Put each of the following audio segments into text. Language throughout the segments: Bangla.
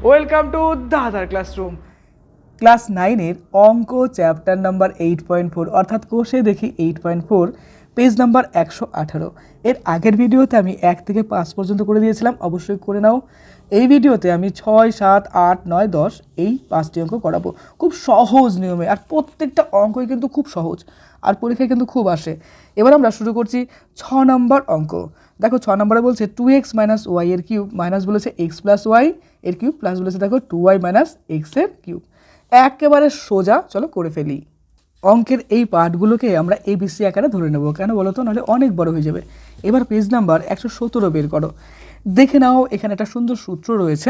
ওয়েলকাম টু দাদার ক্লাসরুম। ক্লাস 9-এর অঙ্ক চ্যাপ্টার নাম্বার 8.4 অর্থাৎ কোষে দেখি 8.4 পেজ নাম্বার 118। এর আগের ভিডিওতে আমি 1 থেকে 5 পর্যন্ত করে দিয়েছিলাম, অবশ্যই করে নাও। এই ভিডিওতে আমি 6, 7, 8, 9, 10 এই 5টি অঙ্ক করাবো খুব সহজ নিয়মে, আর প্রত্যেকটা অঙ্কই কিন্তু খুব সহজ আর পরীক্ষায় কিন্তু খুব আসে। এবার আমরা শুরু করছি 6 নম্বর অঙ্ক। দেখো 6 নম্বরে বলছে 2x - y এর কিউব, মাইনাস বলেছে x + y এর কিউব, প্লাস বলেছে দেখো 2y - x এর কিউব। একেবারে সোজা, চলো করে ফেলি। অঙ্কের এই পার্টগুলোকে আমরা ABC আকারে ধরে নেব, কেন বলো তো, নাহলে অনেক বড় হয়ে যাবে। এবার পেজ নাম্বার 117 বের করো। দেখে নাও এখানে একটা সুন্দর সূত্র রয়েছে,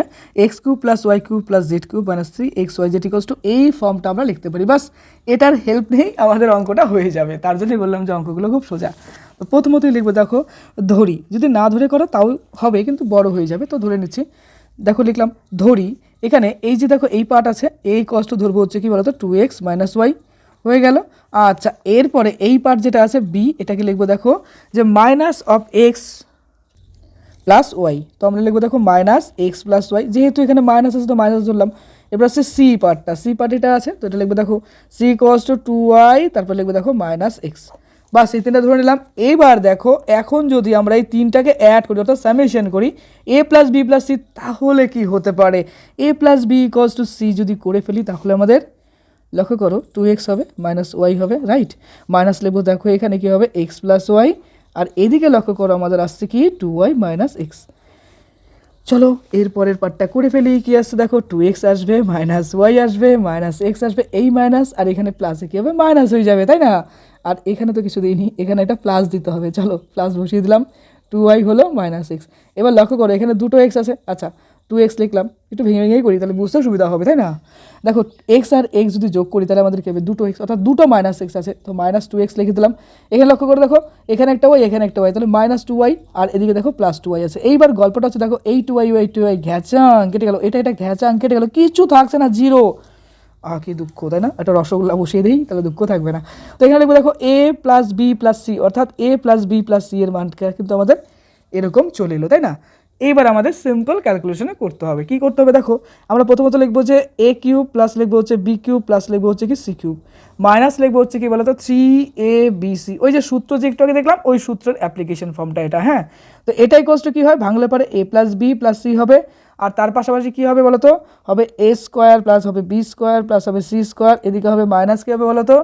x³ + y³ + z³ - 3xyz = এই ফর্মটা আমরা লিখতে পারি। বাস এটার হেল্প নেই, আমাদের অঙ্কটা হয়ে যাবে। তার জন্যই বললাম যে অঙ্কগুলো খুব সোজা। তো প্রথমতই লিখবো, দেখো ধরি, যদি না ধরে করো তাও হবে কিন্তু বড় হয়ে যাবে, তো ধরে নিচ্ছি। দেখো লিখলাম ধরি, এখানে এই যে দেখো এই পার্ট আছে, এই কষ্ট ধরবো হচ্ছে কি বলতো 2x - y হয়ে গেল। আচ্ছা, এরপরে এই পার্ট যেটা আছে বি, এটাকে লিখবো দেখো যে -(x + y), তো আমরা লিখবো দেখো -(x + y), যেহেতু এখানে মাইনাস আছে তো মাইনাস ধরলাম। এবার হচ্ছে সি পার্টটা, সি পার্ট এটা আছে, তো এটা লিখবো দেখো c = 2y, তারপর লিখবো দেখো -x। বাস এই তিনটা ধরে নিলাম। এইবার দেখো এখন যদি আমরা এই তিনটাকে অ্যাড করি অর্থাৎ সামেশন করি a + b + c, তাহলে কি হতে পারে, a + b = c যদি করে ফেলি তাহলে আমাদের লক্ষ্য করো 2x হবে -y হবে, রাইট। মাইনাস লিখবো দেখো এখানে কি হবে x + y, আর এদিকে লক্ষ্য করো আমাদের আসছে কি 2y - x। চলো এরপরের পার্টটা করে ফেলি। কি আসছে দেখো 2x আসবে, -y আসবে, -x আসবে, এই মাইনাস আর এখানে প্লাসে কী হবে মাইনাস হয়ে যাবে, তাই না। আর এখানে তো কিছু দিইনি, এখানে একটা প্লাস দিতে হবে। চলো প্লাস বসিয়ে দিলাম, 2y হলো -x। এবার লক্ষ্য করো এখানে দুটো x আছে, আচ্ছা 2x লিখলাম, একটু ভেঙে ভেঙেই করি তাহলে বুঝতে সুবিধা হবে, তাই না। দেখো x আর x যদি যোগ করি তাহলে আমাদের কী হবে, দুটো x অর্থাৎ দুটো -x আছে, তো -2x লিখে দিলাম। এখানে লক্ষ্য করে দেখো এখানে একটা y এখানে একটা y, তাহলে -2y, আর এদিকে দেখো +2y আছে। এইবার গল্পটা হচ্ছে দেখো এই 2y ঘ্যাচাং কেটে গেল, এটা ঘ্যাচাং কেটে গেল, কিছু থাকছে না, জিরো। কি দুঃখ, তাই না। একটা রসগোল্লা বসিয়ে দিই তাহলে দুঃখ থাকবে না। তো এখানে লিখবো দেখো a + b + c, অর্থাৎ a + b + c এর মানটা কিন্তু আমাদের এরকম চলে এলো, তাই না। এইবার আমাদের সিম্পল ক্যালকুলেশনে করতে হবে। কি করতে হবে দেখো, আমরা প্রথমত লিখবো যে a³ প্লাস লিখবো হচ্ছে b³ প্লাস লিখবো হচ্ছে কি c³ মাইনাস লিখবো হচ্ছে কি বলতো 3abc, ওই যে সূত্র যে একটু আগে দেখলাম ওই সূত্রের অ্যাপ্লিকেশন ফর্মটা এটা, হ্যাঁ। তো এটাই কষ্ট কি হয়, ভাঙলে পরে a + b + c হবে, আর তার পাশাপাশি কী হবে বলতো, হবে a² প্লাস হবে b² প্লাস হবে c², এদিকে হবে মাইনাস কী হবে বলতো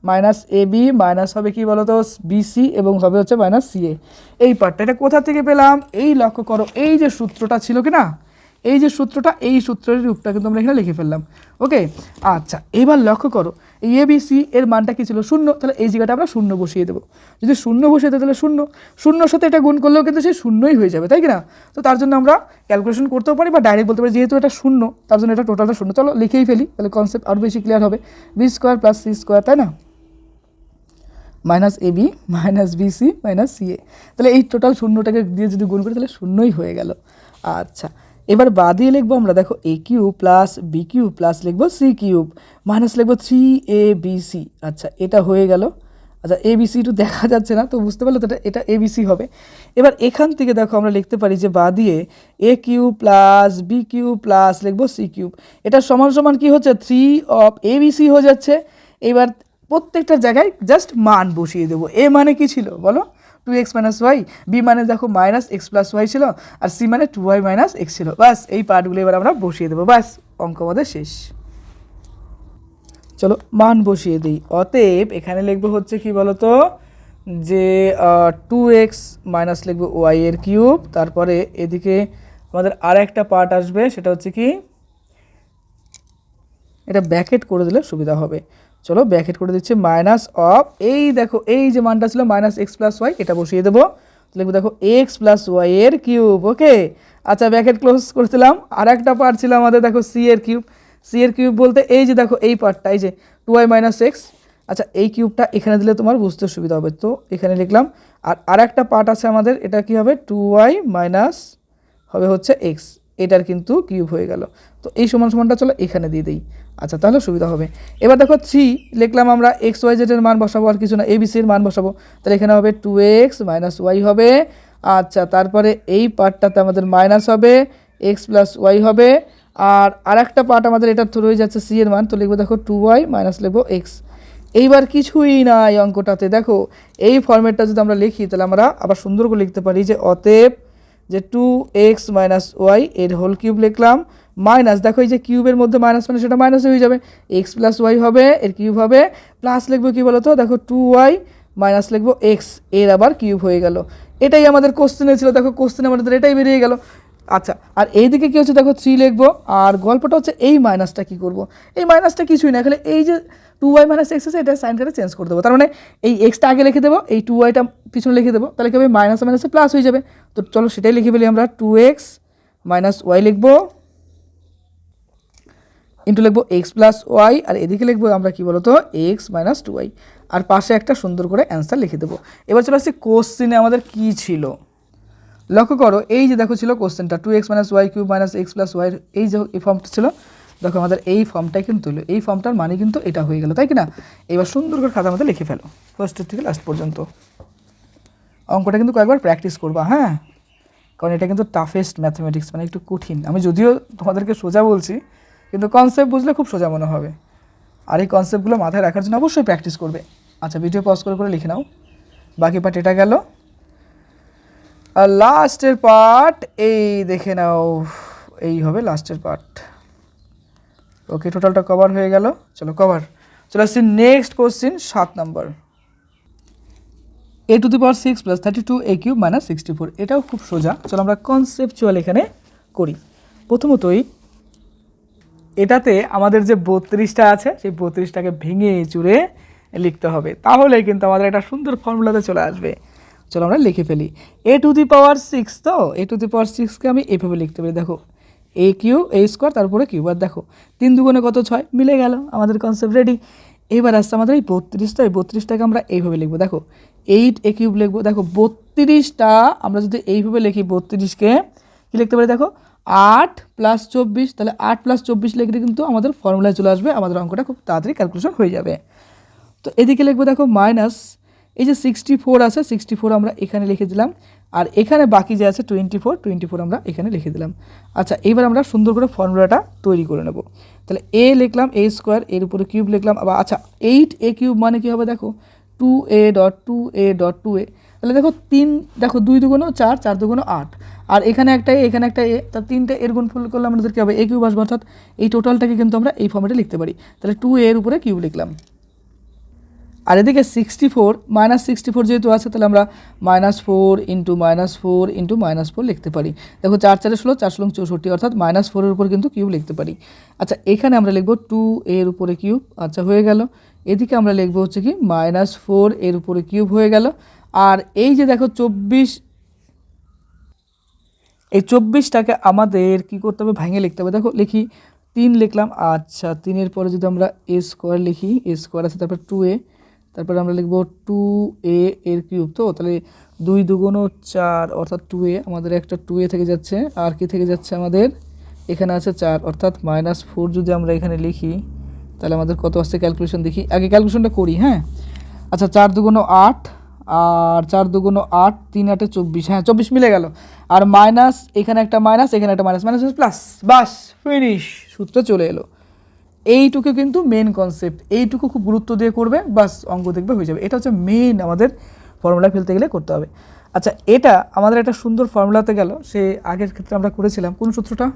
-ab, মাইনাস হবে কি বলতো bc, এবং হবে হচ্ছে -ca। এই পার্টটা এটা কোথা থেকে পেলাম, এই লক্ষ্য করো এই যে সূত্রটা ছিল কি না, এই যে সূত্রটা, এই সূত্রের রূপটা কিন্তু আমরা এখানে লিখে ফেললাম। ওকে, আচ্ছা এবার লক্ষ্য করো এই ABC এর মানটা কি ছিল 0, তাহলে এই জায়গাটা আমরা 0 বসিয়ে দেবো। যদি 0 বসিয়ে দেবো তাহলে 0 সাথে এটা গুণ করলেও কিন্তু সেই 0ই হয়ে যাবে, তাই কি না। তো তার জন্য আমরা ক্যালকুলেশন করতেও পারি বা ডাইরেক্ট বলতে পারি, যেহেতু এটা 0 তার জন্য এটা টোটালটা 0। চলো লিখেই ফেলি, তাহলে কনসেপ্ট আরও বেশি ক্লিয়ার হবে। b² + c², তাই না, -ab -bc -ca, তাহলে এই টোটাল 0টাকে দিয়ে যদি গুণ করি তাহলে 0ই হয়ে গেল। আচ্ছা এবার বাদ দিয়ে লিখবো আমরা দেখো a³ + b³ প্লাস লিখবো c³ মাইনাস লিখবো 3abc। আচ্ছা এটা হয়ে গেল। আচ্ছা abc একটু দেখা যাচ্ছে না, তো বুঝতে পারলে তো এটা abc হবে। এবার এখান থেকে দেখো আমরা লিখতে পারি যে বাদ দিয়ে a³ + b³ প্লাস লিখবো c³, এটা সমান সমান কি হচ্ছে 3abc হয়ে যাচ্ছে। এবার প্রত্যেকটার জায়গায় জাস্ট মান বসিয়ে দেবো। এ মানে কি ছিল বলো 2x - y, বি মানে দেখো -x + y ছিল, আর সি মানে 2y - x ছিল। বাস এই পার্টগুলো এবার আমরা বসিয়ে দেবো, বাস অঙ্ক আমাদের শেষ। চলো মান বসিয়ে দিই। অতএব এখানে লিখবো হচ্ছে কি বলতো যে 2x মাইনাস লিখবো y এর কিউব, তারপরে এদিকে আমাদের আর একটা পার্ট আসবে, সেটা হচ্ছে কি এটা ব্র্যাকেট করে দিলে সুবিধা হবে। চলো ব্র্যাকেট করে দিচ্ছি মাইনাস অফ, এই দেখো এই যে মানটা ছিল -x + y, এটা বসিয়ে দেবো। লিখবো দেখো x + y এর কিউব। ওকে, আচ্ছা ব্র্যাকেট ক্লোজ করছিলাম। আর একটা পার্ট ছিল আমাদের দেখো c এর কিউব। c এর কিউব বলতে এই যে দেখো এই পার্টটা, এই যে 2y - x। আচ্ছা এই কিউবটা এখানে দিলে তোমার বুঝতে সুবিধা হবে, তো এখানে লিখলাম। আর আরেকটা পার্ট আছে আমাদের, এটা কি হবে 2y হবে হচ্ছে x, এটার কিন্তু কিউব হয়ে গেল। তো এই সমানটা চলো এখানে দিয়ে দিই, আচ্ছা তাহলে সুবিধা হবে। এবার দেখো 3 লিখলাম আমরা, xyz এর মান বসাবো, আর কিছু না, abc এর মান বসাবো, তাহলে এখানে হবে 2x - y হবে। আচ্ছা তারপরে এই পার্টটাতে আমাদের মাইনাস হবে x + y হবে, আর একটা পার্ট আমাদের এটা তো রয়ে যাচ্ছে সি এর মান, তো লিখবো দেখো 2y মাইনাস লিখবো এক্স। এইবার কিছুই নাই অঙ্কটাতে, দেখো এই ফর্মেটটা যদি আমরা লিখি তাহলে আমরা আবার সুন্দর করে লিখতে পারি যে অতএব যে 2x মাইনাস ওয়াই এর হোল কিউব লিখলাম, মাইনাস দেখো এই যে কিউবের মধ্যে মাইনাস মানে সেটা মাইনাস হয়ে যাবে, এক্স প্লাস ওয়াই হবে, এর কিউব হবে, প্লাস লিখবো কী বলো তো, দেখো 2y মাইনাস লিখবো এক্স এর আবার কিউব হয়ে গেল। এটাই আমাদের কোশ্চেনে ছিল, দেখো কোশ্চেনে আমাদের এটাই বেরিয়ে গেল। আচ্ছা, আর এইদিকে কী হচ্ছে দেখো 3 লিখবো, আর গল্পটা হচ্ছে এই মাইনাসটা কী করব, এই মাইনাসটা কিছুই না, খালি এই যে 2y মাইনাস এক্স আছে এটা সাইন করে চেঞ্জ করে দেবো, তার মানে এই এক্সটা আগে লিখে দেবো, এই 2yটা পিছনে লিখে দেবো, তাহলে কি হবে মাইনাস মাইনাসে প্লাস হয়ে যাবে। তো চলো সেটাই লিখে ফেলি আমরা, 2x মাইনাস ওয়াই লিখবো ইন্টু লিখবো এক্স প্লাস ওয়াই, আর এদিকে লিখবো আমরা কী বলতো এক্স মাইনাস 2y, আর পাশে একটা সুন্দর করে অ্যান্সার লিখে দেবো। এবার চলে আসছি কোশ্চেনে আমাদের কী ছিল, লক্ষ্য করো এই যে দেখো ছিল কোশ্চেনটা 2x minus Y cube minus X plus Y, এই যে এই ফর্মটা ছিল, দেখো আমাদের এই ফর্মটাই কিন্তু হলো, এই ফর্মটার মানে কিন্তু এটা হয়ে গেল, তাই কি না? এবার সুন্দর করে খাতার মধ্যে লিখে ফেলো ফার্স্টের থেকে লাস্ট পর্যন্ত। অঙ্কটা কিন্তু কয়েকবার প্র্যাকটিস করবা, হ্যাঁ, কারণ এটা কিন্তু টাফেস্ট ম্যাথমেটিক্স, মানে একটু কঠিন। আমি যদিও তোমাদেরকে সোজা বলছি, কিন্তু কনসেপ্ট বুঝলে খুব সোজা মনে হবে, আর এই কনসেপ্টগুলো মাথায় রাখার জন্য অবশ্যই প্র্যাকটিস করবে। আচ্ছা, ভিডিও পজ করে লিখে নাও, বাকি পার্ট এটা গেল। আর লাস্টের পার্ট এই দেখে নাও, এই হবে লাস্টের পার্ট। ওকে, টোটালটা কভার হয়ে গেল, চলো কভার। চলে আসছি next question 7 number, a to the power 6 plus 32 a cube minus 64। এটাও খুব সোজা, চলো আমরা কনসেপচুয়াল এখানে করি। প্রথমতই এটাতে আমাদের যে 32টা আছে সেই 32টাকে ভেঙে চুরে লিখতে হবে, তাহলে কিন্তু আমাদের একটা সুন্দর ফর্মুলাতে চলে আসবে। চলো আমরা লিখে ফেলি, a টু দি পাওয়ার 6, তো a টু দি পাওয়ার 6কে আমি এভাবে লিখতে পারি, দেখো a কিউ a স্কোয়ার তারপরে কিউব, আর দেখো 3 দুগুণে কত 6, মিলে গেল, আমাদের কনসেপ্ট রেডি। এবার আসছে আমাদের এই 32টা, এই 32টাকে আমরা এইভাবে লিখবো, দেখো 8 a কিউব লিখবো, দেখো 32টা আমরা যদি এইভাবে লিখি 32কে কী লিখতে পারি, দেখো 8 প্লাস 24, তাহলে 8 প্লাস 24 লিখলে কিন্তু আমাদের ফর্মুলায় চলে আসবে, আমাদের অঙ্কটা খুব তাড়াতাড়ি ক্যালকুলেশন হয়ে যাবে। তো এদিকে লিখবো দেখো মাইনাস এই যে 64 আছে, 64 আমরা এখানে লিখে দিলাম, আর এখানে বাকি যে আছে 24 আমরা এখানে লিখে দিলাম। আচ্ছা, এইবার আমরা সুন্দর করে ফর্মুলাটা তৈরি করে নেব। তাহলে এ লিখলাম a স্কোয়ার, এর উপরে কিউব লিখলাম, আবার আচ্ছা 8 a কিউব মানে কী হবে, দেখো 2a dot 2a dot 2a, তাহলে দেখো 3, দেখো 2 দুগুণ 4, 4 দুগুণ 8, আর এখানে একটা এ, এখানে একটা এ, তার 3টে এর গুণফল করলে আমাদের কী হবে a কিউব আসবে, অর্থাৎ এই টোটালটাকে কিন্তু আমরা এই ফর্মেটে লিখতে পারি। তাহলে 2a এর উপরে কিউব লিখলাম, আর এদিকে 64 মাইনাস 64 যেহেতু আছে, তাহলে আমরা -4 ইন্টু -4 লিখতে পারি। দেখো 4 4 16, 4 16 64, অর্থাৎ -4 এর উপর কিন্তু কিউব লিখতে পারি। আচ্ছা, এখানে আমরা লিখবো 2 এর উপরে কিউব, আচ্ছা হয়ে গেল। এদিকে আমরা লিখবো হচ্ছে কি -4 এর উপরে কিউব হয়ে গেল। আর এই যে দেখো 24, এই 24টাকে আমাদের কি করতে হবে, ভাঙে লিখতে হবে। দেখো লিখি 3 লিখলাম, আচ্ছা 3 এর পরে যদি আমরা a স্কোয়ার লিখি, a স্কোয়ার আছে, তারপর 2a, তারপরে আমরা লিখবো 2a এর কিউব, তো তাহলে 2 দুগুণ 4, অর্থাৎ 2a, আমাদের একটা 2a থেকে যাচ্ছে, আর কি থেকে যাচ্ছে আমাদের এখানে আছে 4, অর্থাৎ -4 যদি আমরা এখানে লিখি তাহলে আমাদের কত আসছে ক্যালকুলেশন দেখি, আগে ক্যালকুলেশনটা করি, হ্যাঁ। আচ্ছা 4 দুগুণ 8, আর 4 দুগুণ 8, 3 8 24, হ্যাঁ 24 মিলে গেল, আর মাইনাস এখানে একটা মাইনাস, এখানে একটা মাইনাস, মাইনাস প্লাস, বাস ফিনিশ, সূত্র চলে এলো। এইটুকু কিন্তু মেন কনসেপ্ট, এইটুকু খুব গুরুত্ব দিয়ে করবে, বাস অঙ্ক দেখবে হয়ে যাবে। এটা হচ্ছে মেন আমাদের ফর্মুলায় ফেলতে গেলে করতে হবে। আচ্ছা, এটা আমাদের একটা সুন্দর ফর্মুলাতে গেল, সে আগের ক্ষেত্রে আমরা করেছিলাম কোন সূত্রটা,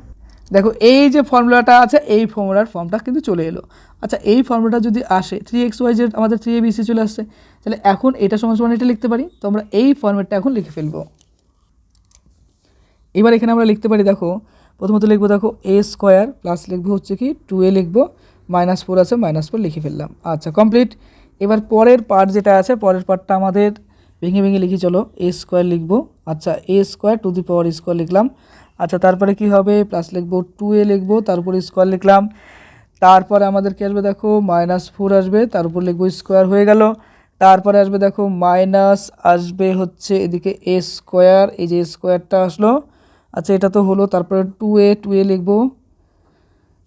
দেখো এই যে ফর্মুলাটা আছে, এই ফর্মুলার ফর্মটা কিন্তু চলে এলো। আচ্ছা, এই ফর্মুলাটা যদি আসে 3xyz, আমাদের 3abc চলে আসছে, তাহলে এখন এটা সমান সমান এটা লিখতে পারি, তো আমরা এই ফর্মেটটা এখন লিখে ফেলবো। এবার এখানে আমরা লিখতে পারি, দেখো প্রথমত লিখবো দেখো a স্কোয়ার প্লাস লিখবো হচ্ছে কি 2a লিখবো, -4 আছে, -4 লিখে ফেললাম। আচ্ছা কমপ্লিট। এবার পরের পার্ট যেটা আছে, পরের পার্টটা আমাদের ভেঙে ভেঙে লিখি, চলো a স্কোয়ার লিখবো, আচ্ছা a square to the power square লিখলাম, আচ্ছা তারপরে কি হবে, প্লাস লিখবো 2a লিখবো, তারপরে স্কোয়ার লিখলাম, তারপরে আমাদের কি আসবে, দেখো -4 আসবে, তার উপর লিখবো স্কোয়ার, হয়ে গেল। তারপরে আসবে দেখো মাইনাস আসবে হচ্ছে এদিকে a স্কোয়ার, এই যে স্কোয়ারটা আসলো, আচ্ছা এটা তো হলো, তারপরে 2a লিখবো,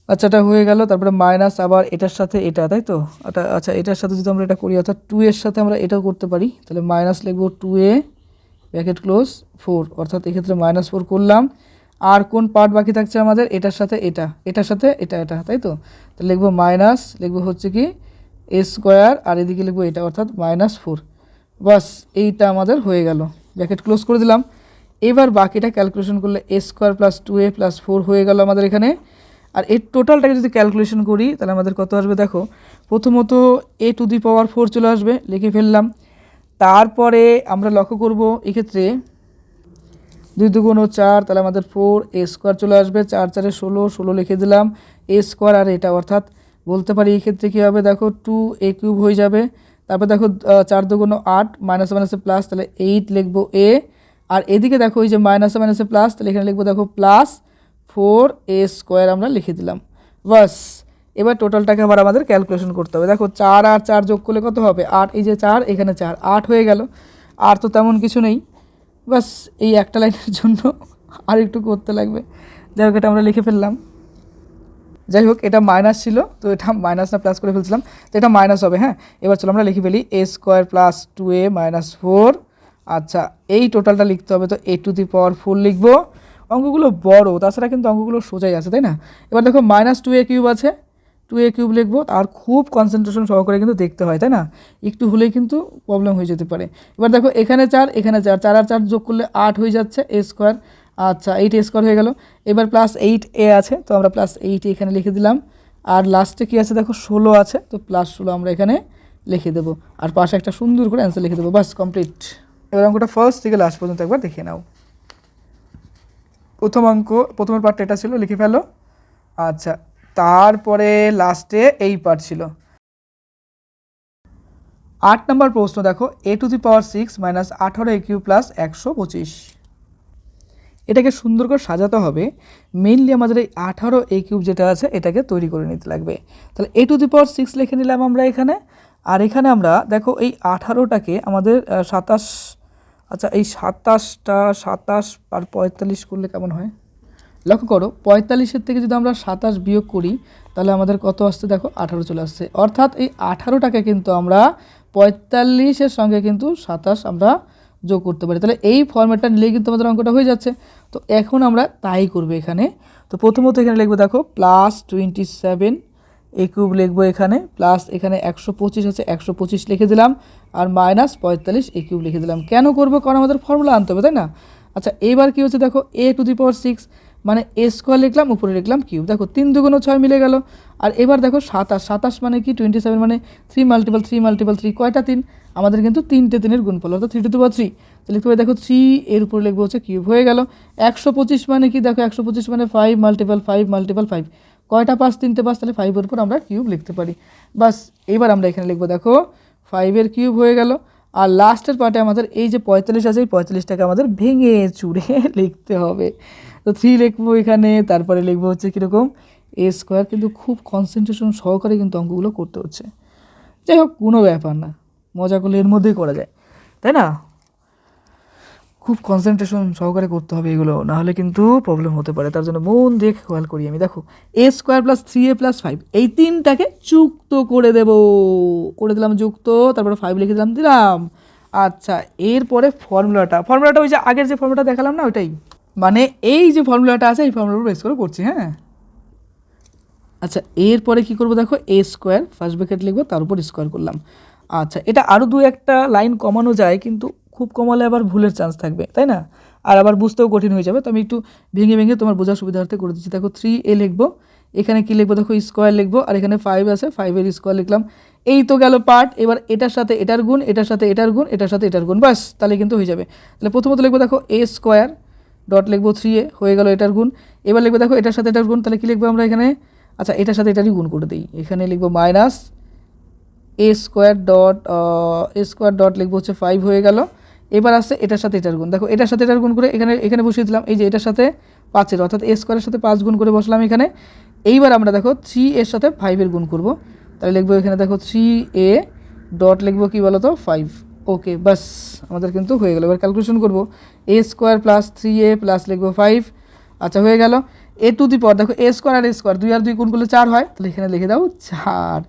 আচ্ছা এটা হয়ে গেল, তারপরে মাইনাস আবার এটার সাথে এটা, তাই তো, আচ্ছা এটার সাথে যদি আমরা এটা করি, অর্থাৎ 2 এর সাথে আমরা এটাও করতে পারি, তাহলে মাইনাস লিখবো 2a ব্র্যাকেট ক্লোজ 4, অর্থাৎ এক্ষেত্রে -4 করলাম, আর কোন পার্ট বাকি থাকছে আমাদের, এটার সাথে এটা, এটার সাথে এটা, এটা, তাই তো? তো লিখবো মাইনাস, লিখবো হচ্ছে কি এ স্কোয়ার, আর এদিকে লিখবো এটা অর্থাৎ -4। বাস এইটা আমাদের হয়ে গেল, ব্র্যাকেট ক্লোজ করে দিলাম। এবার বাকিটা ক্যালকুলেশন করলে এ স্কোয়ার প্লাস 2a প্লাস 4 হয়ে গেল আমাদের এখানে। আর এর টোটালটাকে যদি ক্যালকুলেশন করি তাহলে আমাদের কত আসবে দেখো, প্রথমত a⁴ চলে আসবে, লিখে ফেললাম। তারপরে আমরা লক্ষ্য করব এক্ষেত্রে 2 2 4, তাহলে আমাদের 4a স্কোয়ার চলে আসবে, 4 4 16, 16 লিখে দিলাম a স্কোয়ার, আর এটা অর্থাৎ বলতে পারি এই ক্ষেত্রে কী হবে দেখো 2a³ হয়ে যাবে। তারপর দেখো 4 2 8, মাইনাসে মাইনাসে প্লাস, তাহলে 8 লিখবো a, আর এদিকে দেখো এই যে মাইনাসে মাইনাসে প্লাস, তাহলে এখানে লিখবো দেখো +4a স্কোয়ার আমরা লিখে দিলাম। বাস এবার টোটালটাকে আবার আমাদের ক্যালকুলেশন করতে হবে। দেখো 4 আর 4 যোগ করলে কত হবে 8, এই যে 4 এখানে 4, 8 হয়ে গেল। আর তো তেমন কিছু নেই, বাস এই একটা লাইনের জন্য আর একটু করতে লাগবে। যাই হোক এটা আমরা লিখে ফেললাম। যাই হোক এটা মাইনাস ছিল, তো এটা মাইনাস না প্লাস করে ফেলছিলাম, তো এটা মাইনাস হবে। হ্যাঁ, এবার চলো আমরা লিখে ফেলি a square plus 2a minus 4। আচ্ছা এই টোটালটা লিখতে হবে, তো a⁴ লিখবো। অঙ্কগুলো বড়, তাছাড়া কিন্তু অঙ্কগুলো সোজাই আছে, তাই না? এবার দেখো -2a³ আছে, 2a³ লিখবো, আর খুব কনসেন্ট্রেশন সহকারে কিন্তু দেখতে হয়, তাই না? একটু হলেই কিন্তু প্রবলেম হয়ে যেতে পারে। এবার দেখো এখানে 4 এখানে 4, 4 আর 4 যোগ করলে 8 হয়ে যাচ্ছে a স্কোয়ার। আচ্ছা 8a স্কোয়ার হয়ে গেল। এবার +8a আছে, তো আমরা +8 এখানে লিখে দিলাম। আর লাস্টে কি আছে দেখো 16 আছে, তো +16 আমরা এখানে লিখে দেবো, আর পাশে একটা সুন্দর করে অ্যান্সার লিখে দেবো। বাস কমপ্লিট। এবার অঙ্কটা ফার্স্ট থেকে লাস্ট পর্যন্ত একবার দেখে নাও। প্রথম অঙ্ক, প্রথমের পার্টটা এটা ছিল, লিখে ফেলো। আচ্ছা তারপরে লাস্টে এই পার্ট ছিল। 8 নম্বর প্রশ্ন দেখো, a⁶ মাইনাস 18a³ প্লাস 125। এটাকে সুন্দর করে সাজাতে হবে। মেইনলি আমাদের এই 18a³ যেটা আছে এটাকে তৈরি করে নিতে লাগবে। তাহলে a⁶ লিখে নিলাম আমরা এখানে। আর এখানে আমরা দেখো এই 18টাকে আমাদের 27, আচ্ছা এই 27টা 27 আর 45 করলে কেমন হয় লক্ষ্য করো। 45-এর থেকে যদি আমরা 27 বিয়োগ করি তাহলে আমাদের কত আসছে দেখো 18 চলে আসছে। অর্থাৎ এই 18টাকে কিন্তু আমরা 45-এর সঙ্গে কিন্তু 27 আমরা যোগ করতে পারি। তাহলে এই ফর্মেটটা নিলেই কিন্তু আমাদের অঙ্কটা হয়ে যাচ্ছে। তো এখন আমরা তাই করবো এখানে। তো প্রথমত এখানে লিখবো দেখো +27a³ লিখবো এখানে, প্লাস এখানে 125 আছে 125 লিখে দিলাম, আর -45a³ লিখে দিলাম। কেন করবো? কারণ আমাদের ফর্মুলা আনতে হবে, তাই না? আচ্ছা এবার কি হচ্ছে দেখো a⁶ মানে a স্কোয়ার লিখলাম, উপরে লিখলাম কিউব। দেখো 3 2 6 মিলে গেল। আর এবার দেখো 27 মানে কি 27 মানে 3 × 3 × 3, কয়টা 3? আমাদের কিন্তু 3টে 3-এর গুণফল, অর্থাৎ 3⁻3। তো লিখতে হবে দেখো 3 এর উপরে লিখবো হচ্ছে কিউব, হয়ে গেল। 125 মানে কি দেখো 125 মানে 5 × 5 × 5, কয়টা 5? 3টে 5, তাহলে 5-এর উপর আমরা কিউব লিখতে পারি। বাস এবার আমরা এখানে লিখবো দেখো 5-এর কিউব হয়ে গেল। আর লাস্টের পার্টে আমাদের এই যে 45 আছে, এই 45টাকে আমাদের ভেঙে চুড়ে লিখতে হবে। তো 3 লিখবো এখানে, তারপরে লিখবো হচ্ছে কীরকম a স্কোয়ার। কিন্তু খুব কনসেন্ট্রেশন সহকারে কিন্তু অঙ্কগুলো করতে হচ্ছে। যাই হোক কোনো ব্যাপার না, মজা করলে এর মধ্যেই করা যায়, তাই না? খুব কনসেন্ট্রেশন সহকারে করতে হবে এগুলো, নাহলে কিন্তু প্রবলেম হতে পারে। তার জন্য মন দিয়ে খেয়াল করি আমি। দেখো a square plus 3a plus 5, এই 3টাকে যুক্ত করে দেব, করে দিলাম যুক্ত, তারপরে 5 লিখে দিলাম। আচ্ছা এরপরে ফর্মুলাটা ওই যে আগের যে ফর্মুলাটা দেখালাম না ওইটাই, মানে এই যে ফর্মুলাটা আছে এই ফর্মুলার বেস করে করছি। হ্যাঁ আচ্ছা এরপরে কি করব দেখো a স্কোয়ার ফার্স্ট ব্র্যাকেট লিখবো, তার উপর স্কোয়ার করলাম। আচ্ছা এটা আরও 2-1টা লাইন কমানো যায়, কিন্তু খুব কমালে আবার ভুলের চান্স থাকবে, তাই না? আর আবার বুঝতেও কঠিন হয়ে যাবে। তো আমি একটু ভেঙে ভেঙে তোমার বোঝার সুবিধার্থে করে দিচ্ছি। দেখো 3a লিখবো, এখানে কি লিখবো দেখো স্কোয়ার লিখবো, আর এখানে 5 আছে 5-এর স্কোয়ার লিখলাম। এই তো গেল পার্ট। এবার এটার সাথে এটার গুণ, এটার সাথে এটার গুণ, এটার সাথে এটার গুণ, বাস তাহলে কিন্তু হয়ে যাবে। তাহলে প্রথমত লিখবো দেখো a স্কোয়ার ডট লিখবো 3a, হয়ে গেল এটার গুণ। এবার লিখবো দেখো এটার সাথে এটার গুণ, তাহলে কি লিখবো আমরা এখানে, আচ্ছা এটার সাথে এটারই গুণ করে দিই, এখানে লিখবো -a স্কোয়ার ডট লিখবো হচ্ছে 5, হয়ে গেল। এবার আসছে এটার সাথে এটার গুণ, দেখো এটার সাথে এটার গুণ করে এখানে বসিয়ে দিলাম। এই যে এটার সাথে 5-এর, অর্থাৎ a স্কোয়ারের সাথে 5 গুণ করে বসলাম এখানে। এইবার আমরা দেখো 3 এর সাথে 5-এর গুণ করব, তাহলে লিখবো এখানে দেখো 3a ডট লিখবো কি বলো তো 5। ওকে বাস আমাদের কিন্তু হয়ে গেল। এবার ক্যালকুলেশন করবো a square plus 3a plus লিখবো 5। আচ্ছা হয়ে গেল। a টু দি পাওয়ার দেখো a স্কোয়ার আর a স্কোয়ার 2 আর 2 গুণ করলে 4 হয়, তাহলে এখানে লিখে দাও 4।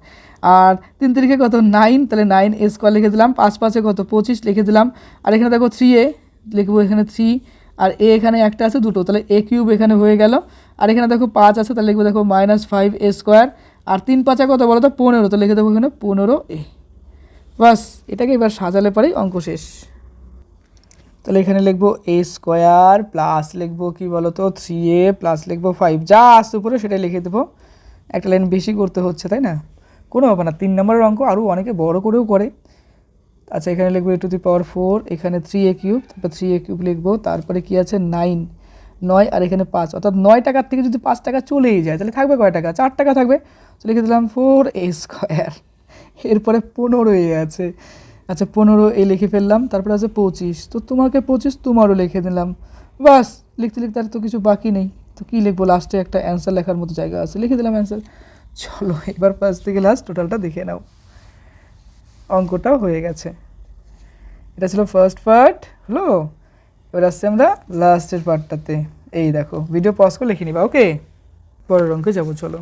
আর 3 3 কত 9, তাহলে 9 a স্কোয়ার লিখে দিলাম। 5 5 কত 25 লিখে দিলাম। আর এখানে দেখো 3a লিখবো এখানে 3, আর এ এখানে একটা আছে দুটো, তাহলে এ কিউব এখানে হয়ে গেল। আর এখানে দেখো 5 আছে, তাহলে লিখবো দেখো -5a²। আর 3 5 কত বলো তো 15, তো লিখে দেবো এখানে 15a। বাস এটাকে এবার সাজালে পরেই অঙ্ক শেষ। তাহলে এখানে লিখবো a² প্লাস লিখবো কি বলতো 3a প্লাস লিখবো 5, যা আসছে উপরে সেটাই লিখে দেবো। একটা লাইন বেশি করতে হচ্ছে তাই না, কোনো ব্যাপার না। 3 নম্বরের অঙ্ক আরও অনেকে বড় করেও করে। আচ্ছা এখানে লিখবো a⁴, এখানে 3a³, তারপর 3a³ লিখবো, তারপরে কি আছে 9 আর এখানে 5, অর্থাৎ 9 টাকার থেকে যদি 5 টাকা চলেই যায় তাহলে থাকবে কয় টাকা, 4 টাকা থাকবে। তো লিখে দিলাম 4a²। এরপরে 15a আছে, আচ্ছা 15a লিখে ফেললাম। তারপরে আছে 25, তো তোমাকে 25 তোমারও লিখে দিলাম। বাস লিখতে লিখতে আর তো কিছু বাকি নেই। তো কী লিখবো, লাস্টে একটা অ্যান্সার লেখার মতো জায়গা আছে, লিখে দিলাম অ্যান্সার। চলো এবার ফার্স্ট থেকে লাস্ট টোটালটা দেখে নাও। অঙ্কটাও হয়ে গেছে। এটা ছিল ফার্স্ট পার্ট, হলো। এবার আসছি আমরা লাস্টের পার্টটাতে। এই দেখো ভিডিও পজ করে লিখে নিবা, ওকে। পরের অঙ্কে যাবো চলো।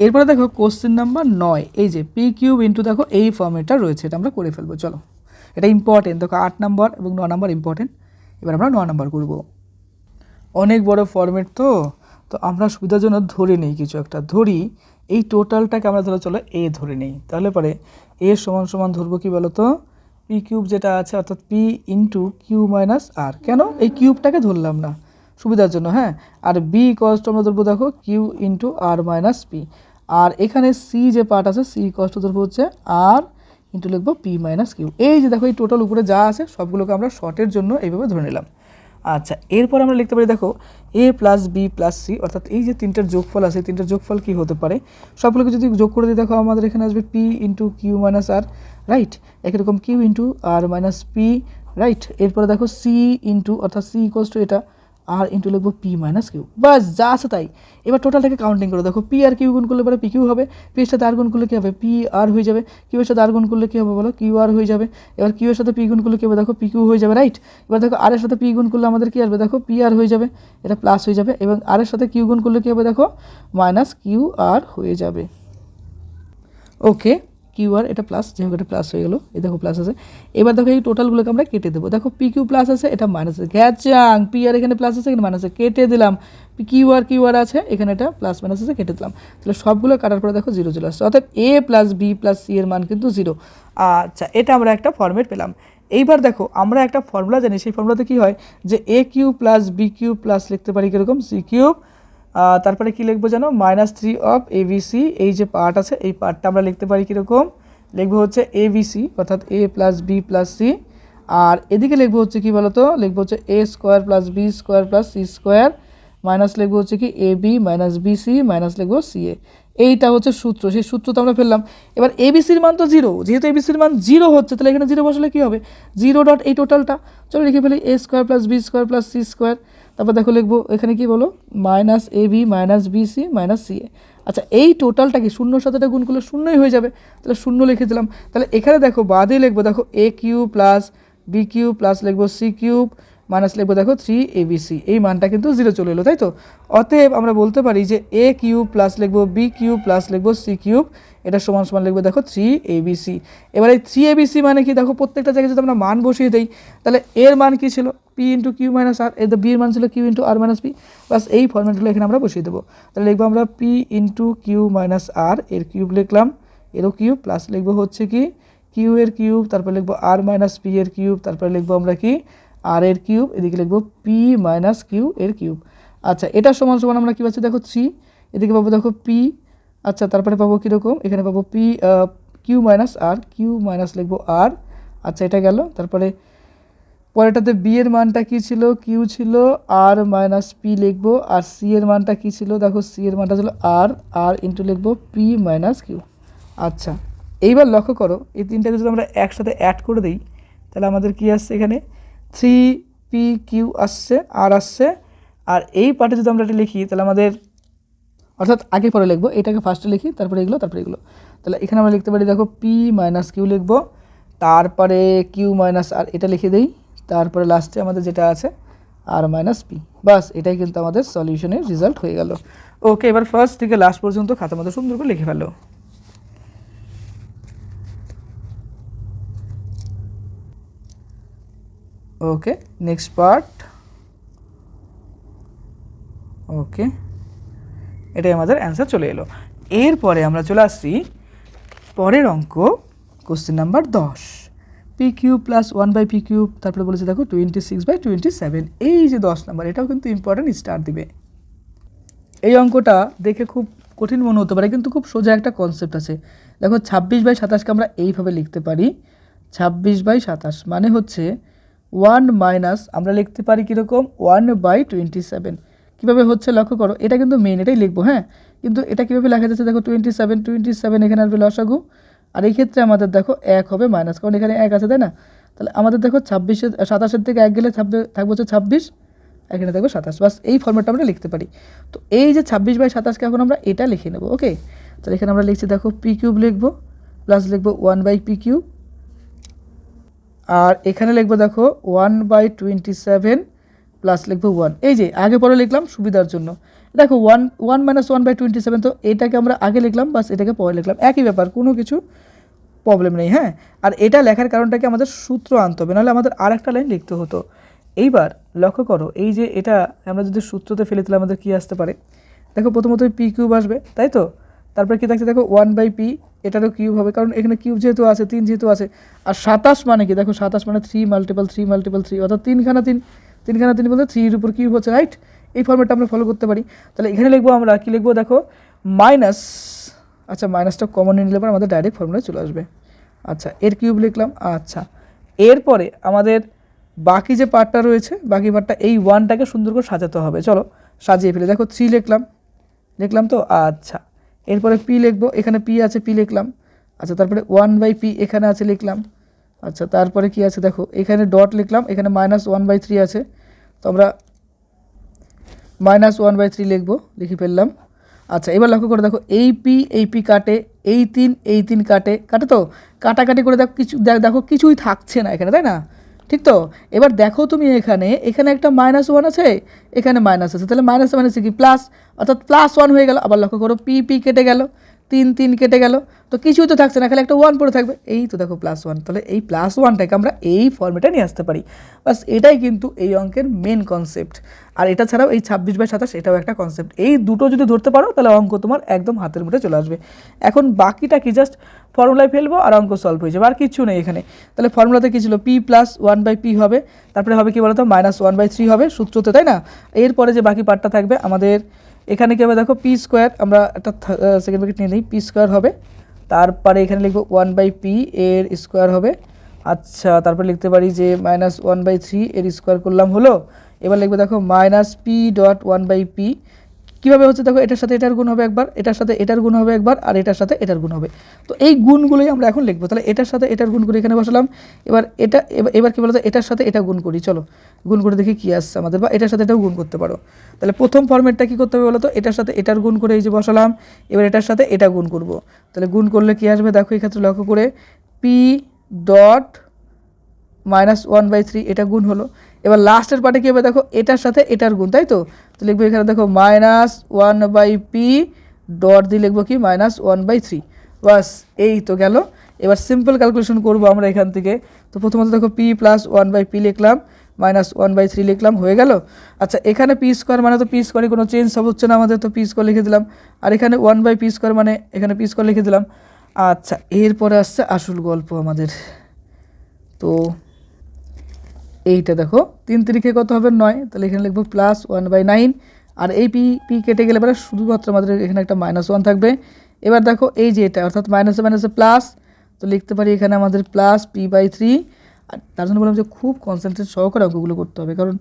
এরপরে দেখো কোশ্চেন নাম্বার 9, এই যে p³ ইন্টু দেখো এই ফর্মেটটা রয়েছে, এটা আমরা করে ফেলবো চলো। এটা ইম্পর্টেন্ট, দেখো 8 নাম্বার এবং 9 নাম্বার ইম্পর্টেন্ট। এবার আমরা 9 নাম্বার করব। অনেক বড় ফর্মেট তো আমরা সুবিধার জন্য ধরে নেই, কিছু একটা ধরি। এই টোটালটাকে আমরা ধরে চলো এ ধরে নেই, তাহলে পরে এ সমান সমান ধরবো কি বলো তো p³ যেটা আছে, অর্থাৎ p ইন্টু কিউ মাইনাস আর। কেন এই কিউবটাকে ধরলাম না, সুবিধার জন্য, হ্যাঁ। আর b কস্ট আমরা ধরবো দেখো কিউ ইন্টু আর মাইনাস পি। আর এখানে সি যে পার্ট আছে সি কস্ট ধরবো হচ্ছে আর ইন্টু লিখবো পি মাইনাস কিউ। এই যে দেখো এই টোটাল উপরে যা আছে সবগুলোকে আমরা শর্টের জন্য এইভাবে ধরে নিলাম। আচ্ছা এরপর আমরা লিখতে পারি দেখো a plus B plus C, অর্থাৎ এই যে তিনটার যোগফল আছে, তিনটার যোগফল কী হতে পারে, সবগুলোকে যদি যোগ করে দিই দেখো আমাদের এখানে আসবে পি ইন্টু কিউ মাইনাস আর, রাইট। একরকম কিউ ইন্টু আর মাইনাস পি, রাইট। এরপরে দেখো সি ইন্টু, অর্থাৎ সি ইকোয়াস টু এটা আর ইন্টু লিখবো পি মাইনাস কিউ। বাস যা আছে তাই। এবার টোটালটাকে কাউন্টিং করে দেখো পি আর কিউ গুণ করলে পরে পি কিউ হবে, পি এর সাথে আর গুণ করলে কী হবে পি আর হয়ে যাবে, কিউ এর সাথে আর গুণ করলে কী হবে বলো কিউ আর হয়ে যাবে। এবার কিউ এর সাথে পি গুণ করলে কী হবে দেখো পি কিউ হয়ে যাবে, রাইট। এবার দেখো আর এর সাথে পি গুণ করলে আমাদের কী আসবে দেখো পি আর হয়ে যাবে, এটা প্লাস হয়ে যাবে। এবং আর এর সাথে কিউ গুণ করলে কী হবে দেখো মাইনাস কিউ আর হয়ে যাবে, ওকে। কিউ আর এটা প্লাস, যেহেতু এটা প্লাস হয়ে গেলো, এই দেখো প্লাস আছে। এবার দেখো এই টোটালগুলোকে আমরা কেটে দেবো, দেখো পি কিউ প্লাস আছে, এটা মাইনাস আছে, গ্যাচাং পি আর এখানে প্লাস আছে এখানে মাইনাস আছে, কেটে দিলাম। কিউ আর আছে এখানে, এটা প্লাস মাইনাস আছে, কেটে দিলাম। তাহলে সবগুলো কাটার পরে দেখো 0 চলে আসছে, অর্থাৎ এ প্লাস বি প্লাস সি এর মান কিন্তু 0। আচ্ছা এটা আমরা একটা ফর্মেট পেলাম। এইবার দেখো আমরা একটা ফর্মুলা জানি, সেই ফর্মুলাতে কী হয় যে A Q plus B Q plus লিখতে পারি কীরকম সি কিউব, তারপরে কী লিখবো জানো -3 অফ ABC, এই যে পার্ট আছে এই পার্টটা আমরা লিখতে পারি কীরকম, লিখবো হচ্ছে ABC, অর্থাৎ এ প্লাস বি প্লাস সি। আর এদিকে লিখবো হচ্ছে কি বলতো, লিখবো হচ্ছে a² plus b² plus c² minus লিখবো হচ্ছে কি ab মাইনাস bc মাইনাস লিখবো ca। এইটা হচ্ছে সূত্র, সেই সূত্র তো আমরা ফেললাম। এবার এবিসির মান তো 0, যেহেতু এবিসির মান 0 হচ্ছে তাহলে এখানে 0 বসালে কী হবে 0 ডট এই টোটালটা, চলো লিখে ফেলি a² plus b² plus c²। তারপর দেখো লিখবো এখানে কি বলো minus ab minus bc minus ca। আচ্ছা এই টোটালটা কি শূন্যর সাথে গুণ করলে শূন্যই হয়ে যাবে, তাহলে শূন্য লিখে দিলাম। তাহলে এখানে দেখো বাদে লিখবো দেখো a cube plus B Q plus লিখবো সি কিউব মাইনাস লিখবো দেখো 3abc, এই মানটা কিন্তু 0 চলে এলো, তাই তো। অতএব আমরা বলতে পারি যে a কিউব প্লাস লিখবো বি কিউব প্লাস লিখবো সি কিউব, এটা সমান সমান লিখবো দেখো 3abc। এবার এই 3abc মানে কি দেখো প্রত্যেকটা জায়গায় যদি আমরা মান বসিয়ে দিই তাহলে এর মান কি ছিল পি ইন্টু কিউ মাইনাস আর, এর বির মান ছিল কিউ ইন্টু আর মাইনাস পি। বাস এই ফর্মেটগুলো এখানে আমরা বসিয়ে দেবো। তাহলে লিখবো আমরা পি ইন্টু কিউ মাইনাস আর, এর কিউব লিখলাম, এরও কিউব প্লাস লিখবো হচ্ছে কি কিউ এর কিউব, তারপর লিখবো আর মাইনাস পি এর কিউব, তারপরে লিখবো আমরা কি আর এর কিউব, এদিকে লিখবো পি মাইনাস কিউ এর কিউব। আচ্ছা এটা সমান সমান আমরা কী পাচ্ছি দেখো 3, এদিকে পাবো দেখো পি, আচ্ছা তারপরে পাবো কীরকম এখানে পাবো পি কিউ মাইনাস আর, কিউ মাইনাস লিখবো আর। আচ্ছা এটা গেল। তারপরে পরেরটাতে বি এর মানটা কী ছিল কিউ ছিল, আর মাইনাস পি লিখবো। আর সি এর মানটা কী ছিল দেখো সি এর মানটা ছিল আর, আর ইন্টু লিখবো পি মাইনাস কিউ। আচ্ছা এইবার লক্ষ্য করো এই তিনটাকে যদি আমরা একসাথে অ্যাড করে দিই তাহলে আমাদের কী আসছে এখানে 3pq আসছে আর আসছে। আর এই পার্টে যদি আমরা এটা লিখি তাহলে আমাদের, অর্থাৎ আগে পরে লিখবো এটাকে ফার্স্টে লিখি তারপরে এগুলো তারপরে এগুলো, তাহলে এখানে আমরা লিখতে পারি দেখো পি মাইনাস কিউ লিখবো, তারপরে কিউ মাইনাস আর এটা লিখে দিই, তারপরে লাস্টে আমাদের যেটা আছে আর মাইনাস পি। বাস এটাই কিন্তু আমাদের সলিউশনের রেজাল্ট হয়ে গেল। ওকে এবার ফার্স্ট থেকে লাস্ট পর্যন্ত খাতার মধ্যে সুন্দর করে লিখে ফেলো। Okay next part. ওকে, এটাই আমাদের অ্যান্সার চলে এলো। এরপরে আমরা চলে আসছি পরের অঙ্ক, question number 10, P cube plus 1/p cube, তারপরে বলেছে দেখো 26/27, এই যে 10 নাম্বার, এটাও কিন্তু ইম্পর্টেন্ট, স্টার দিবে। এই অঙ্কটা দেখে খুব কঠিন মনে হতে পারে, কিন্তু খুব সোজা একটা কনসেপ্ট আছে। দেখো 26/27কে আমরা এইভাবে লিখতে পারি, 26/27 মানে হচ্ছে 1 মাইনাস, আমরা লিখতে পারি কীরকম 1/27। কীভাবে হচ্ছে লক্ষ্য করো, এটা কিন্তু মেন, এটাই লিখবো, হ্যাঁ। কিন্তু এটা কীভাবে লেখা যাচ্ছে দেখো 27 এখানে আসবে লসাগু, আর এই ক্ষেত্রে আমাদের দেখো 1 হবে মাইনাস, কারণ এখানে 1 আছে, তাই না? তাহলে আমাদের দেখো 27 থেকে 1 গেলে থাকবে হচ্ছে 26, এখানে দেখো 27, বাস এই ফর্মেটটা আমরা লিখতে পারি। তো এই যে 26/27কে এখন আমরা এটা লিখে নেব, ওকে। তাহলে এখানে আমরা লিখছি দেখো পি কিউব লিখবো, প্লাস লিখবো 1/p কিউব, আর এখানে লিখবো দেখো 1/27 প্লাস লিখবো 1, এই যে আগে পরে লিখলাম সুবিধার জন্য। দেখো 1 মাইনাস 1/27, তো এটাকে আমরা আগে লিখলাম, বাস এটাকে পরে লিখলাম, একই ব্যাপার, কোনো কিছু প্রবলেম নেই, হ্যাঁ। আর এটা লেখার কারণটাকে আমাদের সূত্র আনতে হবে, নাহলে আমাদের আর একটা লাইন লিখতে হতো। এইবার লক্ষ্য করো, এই যে এটা আমরা যদি সূত্রতে ফেলে দিলে আমাদের কী আসতে পারে, দেখো প্রথমত পি কিউব আসবে, তাই তো। তারপরে কী থাকছে দেখো 1/p, এটারও কিউব হবে, কারণ এখানে কিউব যেহেতু আছে, 3 যেহেতু আছে। আর 27 মানে কি, দেখো 27 মানে 3 মাল্টিপল 3, অর্থাৎ 3 বলতে 3 এর উপর কিউব হচ্ছে, রাইট। এই ফর্মেটটা আমরা ফলো করতে পারি। তাহলে এখানে লিখবো আমরা, কী লিখবো দেখো মাইনাস, আচ্ছা মাইনাসটা কমন নিয়ে নিলে পর আমাদের ডাইরেক্ট ফর্মুলায় চলে আসবে। আচ্ছা এর কিউব লিখলাম। আচ্ছা এরপরে আমাদের বাকি যে পার্টটা রয়েছে, বাকি পার্টটা এই 1টাকে সুন্দর করে সাজাতে হবে, চলো সাজিয়ে ফেলে। দেখো 3 লিখলাম তো। আচ্ছা এরপরে পি লিখবো, এখানে পি আছে, পি লিখলাম। আচ্ছা তারপরে 1/p এখানে আছে, লিখলাম। আচ্ছা তারপরে কি আছে দেখো, এখানে ডট লিখলাম, এখানে -1/3 আছে, তো আমরা -1/3 লিখবো, লিখে ফেললাম। আচ্ছা এবার লক্ষ্য করে দেখো এই পি কাটে, এই 3 কাটে তো, কাটাকাটি করে দেখো কিছুই থাকছে না এখানে, তাই না? ঠিক তো। এবার দেখো তুমি এখানে একটা -1 আছে, এখানে মাইনাস আছে, তাহলে মাইনাস মাইনাসে কি প্লাস, অর্থাৎ +1 হয়ে গেল। আবার লক্ষ্য করো পি কেটে গেল, 3 কেটে গেল, তো কিছুই তো থাকছে না, খালি একটা 1 পড়ে থাকবে, এই তো দেখো +1। তাহলে এই +1টাকে আমরা এই ফর্মেটে নিয়ে আসতে পারি, বাস এটাই কিন্তু এই অঙ্কের মেন কনসেপ্ট। আর এটা ছাড়াও এই 26/27 এটাও একটা কনসেপ্ট, এই দুটো যদি ধরতে পারো তাহলে অঙ্ক তোমার একদম হাতের মুঠে চলে আসবে। এখন বাকিটা কি, জাস্ট ফর্মুলায় ফেলবো আর অঙ্ক সলভ হয়ে যাবে, আর কিছু নেই এখানে। তাহলে ফর্মুলাতে কী ছিল, p + 1/p হবে, তারপরে হবে কি বলতো -1/3 হবে সূত্রতে, তাই না? এরপরে যে বাকি পার্টটা থাকবে আমাদের, এখানে কী হবে দেখো p², আমরা একটা সেকেন্ড ব্র্যাকেট নিয়ে নিই, p² হবে, তারপরে এখানে লিখবো 1/p এর স্কোয়ার হবে। আচ্ছা তারপরে লিখতে পারি যে -1/3 এর স্কোয়ার করলাম, হলো। এবার লিখবো দেখো -p.1/p, কীভাবে হচ্ছে দেখো, এটার সাথে এটার গুণ হবে একবার, এটার সাথে এটার গুণ হবে একবার, আর এটার সাথে এটার গুণ হবে। তো এই গুণগুলোই আমরা এখন লিখবো। তাহলে এটার সাথে এটার গুণ করে এখানে বসালাম। এবার কী বলতো, এটার সাথে এটা গুণ করি, চলো গুণ করে দেখি কী আসছে আমাদের, বা এটার সাথে এটাও গুণ করতে পারো। তাহলে প্রথম ফর্মেটটা কী করতে হবে বলো তো, এটার সাথে এটার গুণ করে এই যে বসালাম, এবার এটার সাথে এটা গুণ করব। তাহলে গুণ করলে কী আসবে দেখো, এই ক্ষেত্রে লক্ষ্য করে p.-1/3 এটা গুণ হলো। এবার লাস্টের পার্টে কী হবে দেখো, এটার সাথে এটার গুণ, তাই তো। তো লিখবো এখানে দেখো -1/p ডট দিয়ে লিখবো কি -1/3, বাস এই তো গেল। এবার সিম্পল ক্যালকুলেশন করবো আমরা এখান থেকে। তো প্রথমত দেখো p + 1/p লিখলাম, -1/3 লিখলাম, হয়ে গেল। আচ্ছা এখানে p² মানে তো p² কোনো চেঞ্জ হচ্ছে না আমাদের, তো p² লিখে দিলাম। আর এখানে 1/p² মানে এখানে p² লিখে দিলাম। আচ্ছা এরপরে আসছে আসল গল্প আমাদের। তো এইটা দেখো 3 × কত হবে 9, তাহলে এখানে লিখবো +1/9, আর এই পি কেটে গেলে পরে শুধুমাত্র আমাদের এখানে একটা -1 থাকবে। এবার দেখো এই যে এটা, অর্থাৎ মাইনাসে মাইনাসে প্লাস, তো লিখতে পারি এখানে আমাদের +p/3। আর তার জন্য বললাম যে খুব কনসেন্ট্রেট সহকারে অঙ্কগুলো করতে হবে, কারণ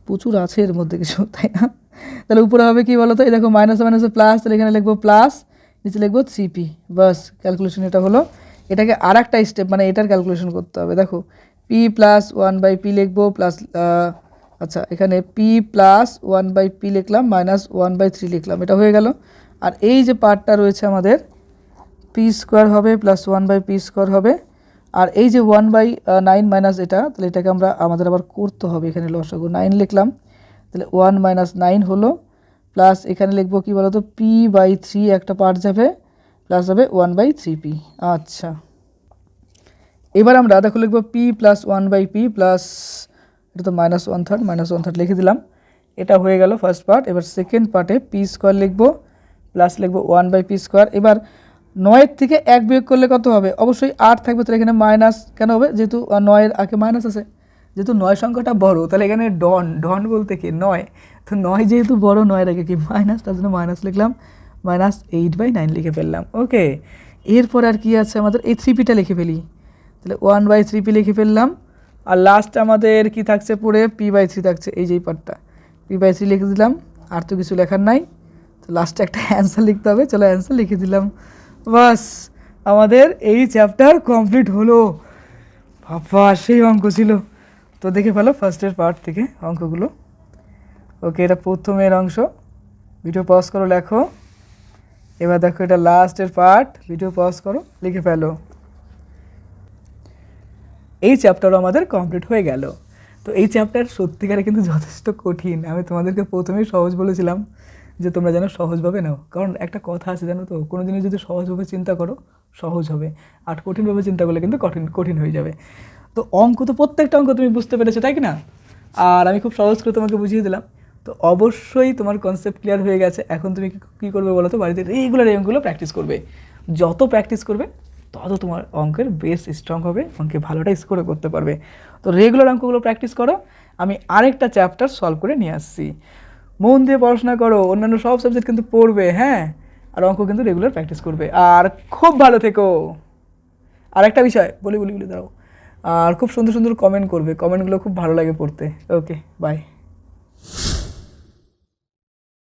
প্রচুর আছে এর মধ্যে কিছু, তাই না? তাহলে উপরে হবে কি বলো তো, এই দেখো মাইনাসে মাইনাসে প্লাস, তাহলে এখানে লিখবো প্লাস, নিচে লিখবো 3p, বাস ক্যালকুলেশন এটা হলো। এটাকে আর একটা স্টেপ, মানে এটার ক্যালকুলেশন করতে হবে। দেখো p + 1/p লিখবো প্লাস, আচ্ছা এখানে p + 1/p লিখলাম, -1/3 লিখলাম, এটা হয়ে গেল। আর এই যে পার্টটা রয়েছে আমাদের p² হবে প্লাস 1/p² হবে, আর এই যে 1/9 মাইনাস এটা, তাহলে এটাকে আমাদের আবার করতে হবে, এখানে লসাগু 9 লিখলাম, তাহলে 1 - 9 হলো, প্লাস এখানে লিখবো কি বলতো p/3 একটা পার্ট যাবে, প্লাস হবে 1/3p। আচ্ছা এবার আমরা দেখো লিখবো p + 1/p প্লাস, এটা তো -1/3 লিখে দিলাম। এটা হয়ে গেল ফার্স্ট পার্ট। এবার সেকেন্ড পার্টে পি স্কোয়ার লিখবো, প্লাস লিখবো 1/p স্কোয়ার। এবার 9 থেকে 1 বিয়োগ করলে কত হবে? অবশ্যই 8 থাকবে, তাহলে এখানে মাইনাস কেন হবে? যেহেতু 9-এর আগে মাইনাস আছে, যেহেতু 9 সংখ্যাটা বড়, তাহলে এখানে ডন বলতে কি 9, তো 9 যেহেতু বড়, 9-এর আগে কি মাইনাস, তার জন্য মাইনাস লিখলাম, -8/9 লিখে ফেললাম। ওকে, এরপর আর কি আছে আমাদের? এই 3pটা লিখে ফেলি, তাহলে 1/3p লিখে ফেললাম। আর লাস্ট আমাদের কি থাকছে পড়ে? p/3 থাকছে, এই যেই পার্টটা, p/3 লিখে দিলাম। আর তো কিছু লেখার নাই, তো লাস্টে একটা অ্যান্সার লিখতে হবে। চলো অ্যান্সার লিখে দিলাম, বাস আমাদের এই চ্যাপ্টার কমপ্লিট হলো। বাবা সেই অঙ্ক ছিল। তো দেখে ফেলো ফার্স্টের পার্ট থেকে অঙ্কগুলো। ওকে, এটা প্রথমের অংশ, ভিডিও পজ করো, লেখো। এবার দেখো এটা লাস্টের পার্ট, ভিডিও পজ করো, লিখে ফেলো। এই চ্যাপ্টারও আমাদের কমপ্লিট হয়ে গেল। তো এই চ্যাপ্টার সত্যিকারে কিন্তু যথেষ্ট কঠিন। আমি তোমাদেরকে প্রথমেই সহজ বলেছিলাম যে তোমরা যেন সহজভাবে নাও, কারণ একটা কথা আছে জানো তো, কোনো জিনিস যদি সহজভাবে চিন্তা করো সহজ হবে, আর কঠিনভাবে চিন্তা করলে কিন্তু কঠিন হয়ে যাবে। তো অঙ্ক তো প্রত্যেকটা অঙ্ক তুমি বুঝতে পেরেছো, তাই কি না? আর আমি খুব সহজ করে তোমাকে বুঝিয়ে দিলাম। তো অবশ্যই তোমার কনসেপ্ট ক্লিয়ার হয়ে গেছে। এখন তুমি কী করবে বলো তো? বাড়িতে রেগুলার এই অঙ্কগুলো প্র্যাকটিস করবে। যত প্র্যাকটিস করবে তত তোমার অঙ্কের বেস স্ট্রং হবে, অঙ্কে ভালোটা স্কোর করতে পারবে। তো রেগুলার অঙ্কগুলো প্র্যাকটিস করো। আমি আরেকটা চ্যাপ্টার সলভ করে নিয়ে আসছি। মন দিয়ে পড়াশোনা করো, অন্যান্য সব সাবজেক্ট কিন্তু পড়বে, হ্যাঁ, আর অঙ্ক কিন্তু রেগুলার প্র্যাকটিস করবে। আর খুব ভালো থেকো। আর একটা বিষয় বলি দাঁড়াও, আর খুব সুন্দর সুন্দর কমেন্ট করবে, কমেন্টগুলো খুব ভালো লাগে পড়তে। ওকে, বাই।